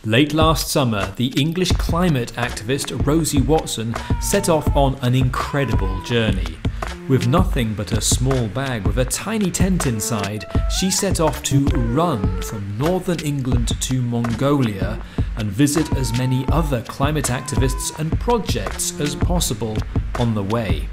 Late last summer, the English climate activist Rosie Watson set off on an incredible journey. With nothing but a small bag with a tiny tent inside, she set off to run from northern England to Mongolia and visit as many other climate activists and projects as possible on the way.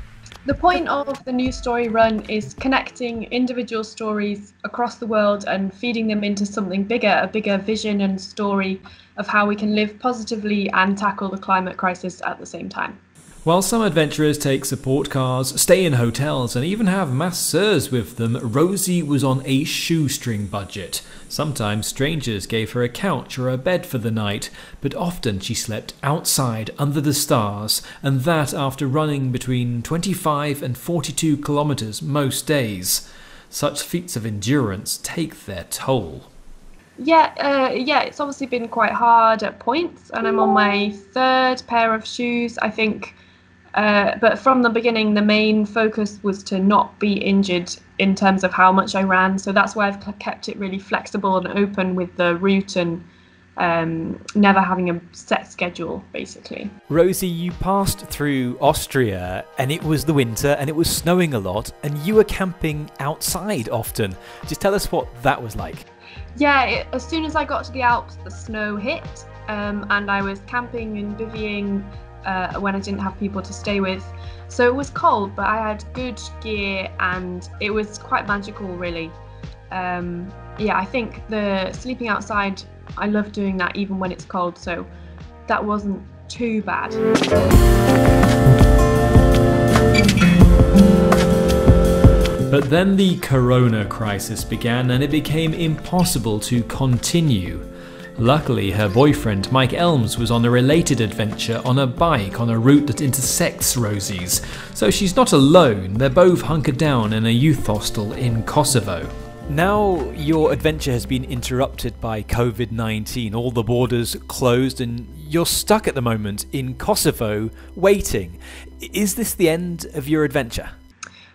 The point of the New Story Run is connecting individual stories across the world and feeding them into something bigger, a bigger vision and story of how we can live positively and tackle the climate crisis at the same time. While some adventurers take support cars, stay in hotels and even have masseurs with them, Rosie was on a shoestring budget. Sometimes strangers gave her a couch or a bed for the night, but often she slept outside under the stars, and that after running between 25 and 42 kilometres most days. Such feats of endurance take their toll. Yeah, it's obviously been quite hard at points, and I'm on my third pair of shoes, I think. But from the beginning, the main focus was to not be injured in terms of how much I ran. So that's why I've kept it really flexible and open with the route and never having a set schedule, basically. Rosie, you passed through Austria and it was the winter and it was snowing a lot and you were camping outside often. Just tell us what that was like. Yeah, as soon as I got to the Alps, the snow hit and I was camping and bivvying when I didn't have people to stay with. So it was cold, but I had good gear and it was quite magical, really. I think the sleeping outside, I love doing that even when it's cold, so that wasn't too bad. But then the corona crisis began and it became impossible to continue. Luckily, her boyfriend Mike Elms was on a related adventure on a bike on a route that intersects Rosie's, so she's not alone. They're both hunkered down in a youth hostel in Kosovo. Now your adventure has been interrupted by COVID-19, all the borders closed and you're stuck at the moment in Kosovo waiting. Is this the end of your adventure?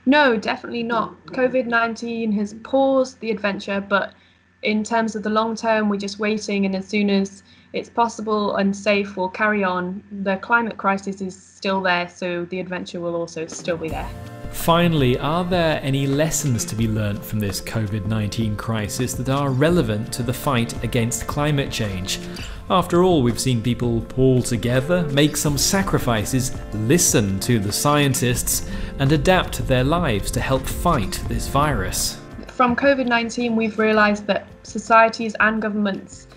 No, definitely not. COVID-19 has paused the adventure, but in terms of the long term, we're just waiting, and as soon as it's possible and safe, we'll carry on. The climate crisis is still there, so the adventure will also still be there. Finally, are there any lessons to be learnt from this COVID-19 crisis that are relevant to the fight against climate change? After all, we've seen people pull together, make some sacrifices, listen to the scientists, and adapt their lives to help fight this virus. From COVID-19, we've realised that societies and governments,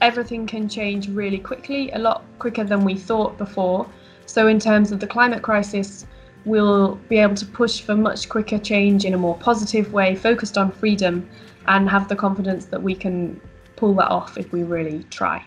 everything can change really quickly, a lot quicker than we thought before. So in terms of the climate crisis, we'll be able to push for much quicker change in a more positive way, focused on freedom, and have the confidence that we can pull that off if we really try.